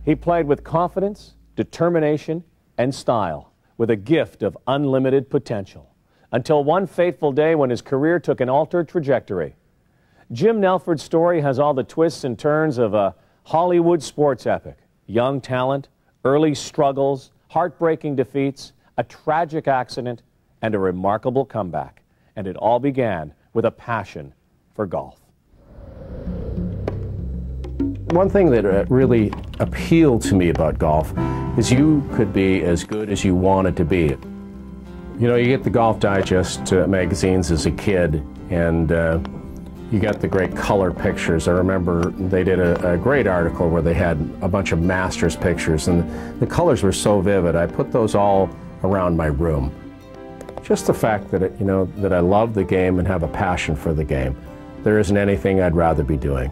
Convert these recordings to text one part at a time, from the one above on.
He played with confidence, determination, and style, with a gift of unlimited potential, until one fateful day when his career took an altered trajectory. Jim Nelford's story has all the twists and turns of a Hollywood sports epic: young talent, early struggles, heartbreaking defeats, a tragic accident, and a remarkable comeback. And it all began with a passion for golf. One thing that really appealed to me about golf is you could be as good as you wanted to be. You know, you get the Golf Digest magazines as a kid, and you got the great color pictures. I remember they did a great article where they had a bunch of Masters pictures, and the colors were so vivid. I put those all around my room. Just the fact that, you know, that I love the game and have a passion for the game. There isn't anything I'd rather be doing.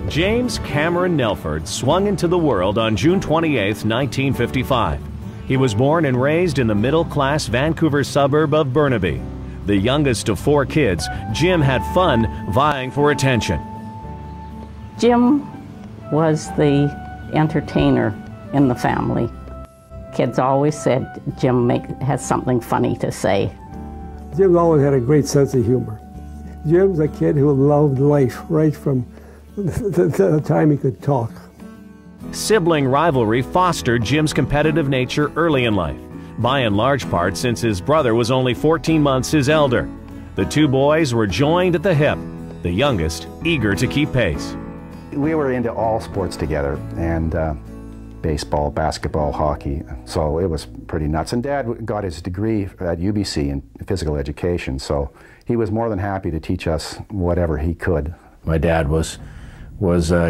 James Cameron Nelford swung into the world on June 28, 1955. He was born and raised in the middle-class Vancouver suburb of Burnaby. The youngest of 4 kids, Jim had fun vying for attention. Jim was the entertainer in the family. Kids always said Jim has something funny to say. Jim always had a great sense of humor. Jim's a kid who loved life right from the time he could talk. Sibling rivalry fostered Jim's competitive nature early in life, by and large part since his brother was only 14 months his elder. The 2 boys were joined at the hip, the youngest eager to keep pace. We were into all sports together, and baseball, basketball, hockey, so it was pretty nuts. And Dad got his degree at UBC in physical education, so he was more than happy to teach us whatever he could. My dad was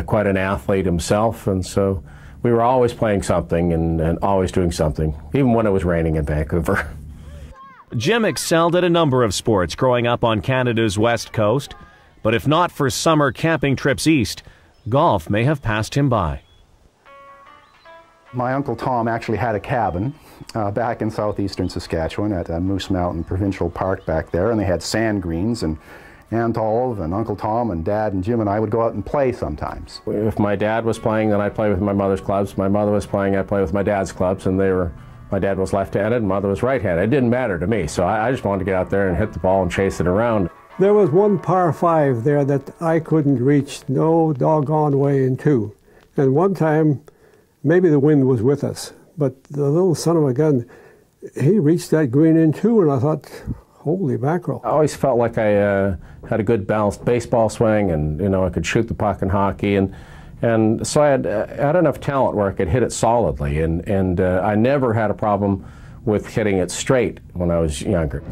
quite an athlete himself, and so we were always playing something and always doing something, even when it was raining in Vancouver. Jim excelled at a number of sports growing up on Canada's west coast, but if not for summer camping trips east, golf may have passed him by. My Uncle Tom actually had a cabin back in southeastern Saskatchewan at Moose Mountain Provincial Park back there, and they had sand greens, and Aunt Olive and Uncle Tom and Dad and Jim and I would go out and play sometimes. If my dad was playing, then I'd play with my mother's clubs. My mother was playing, I'd play with my dad's clubs, and my dad was left-handed and mother was right-handed. It didn't matter to me, so I just wanted to get out there and hit the ball and chase it around. There was one par 5 there that I couldn't reach no doggone way in 2. And one time, maybe the wind was with us, but the little son of a gun, he reached that green in 2, and I thought, holy mackerel. I always felt like I had a good balanced baseball swing, and you know, I could shoot the puck in hockey, and so I had enough talent where I could hit it solidly, and I never had a problem with hitting it straight when I was younger.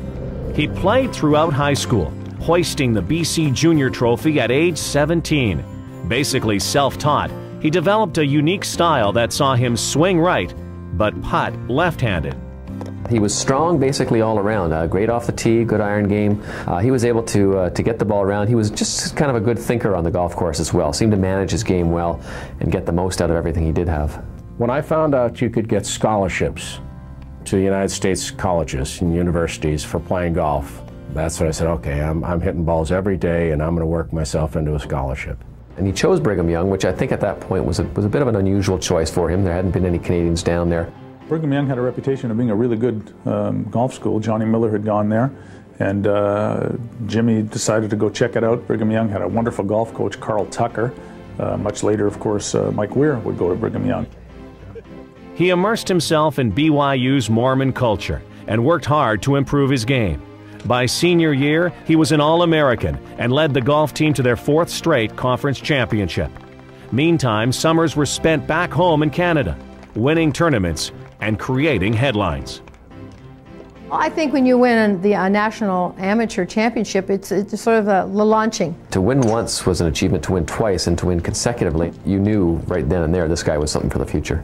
He played throughout high school, hoisting the BC Junior Trophy at age 17. Basically self-taught, he developed a unique style that saw him swing right, but putt left-handed. He was strong basically all around, great off the tee, good iron game. He was able to get the ball around. He was just kind of a good thinker on the golf course as well, seemed to manage his game well and get the most out of everything he did have. When I found out you could get scholarships to the United States colleges and universities for playing golf, that's when I said, okay, I'm hitting balls every day and I'm going to work myself into a scholarship. And he chose Brigham Young, which I think at that point was a bit of an unusual choice for him. There hadn't been any Canadians down there. Brigham Young had a reputation of being a really good golf school. Johnny Miller had gone there, and Jimmy decided to go check it out. Brigham Young had a wonderful golf coach, Carl Tucker. Much later, of course, Mike Weir would go to Brigham Young. He immersed himself in BYU's Mormon culture and worked hard to improve his game. By senior year, he was an All-American and led the golf team to their 4th straight conference championship. Meantime, summers were spent back home in Canada, winning tournaments and creating headlines. I think when you win the National Amateur Championship, it's sort of a launching. To win once was an achievement. To win twice and to win consecutively, you knew right then and there this guy was something for the future.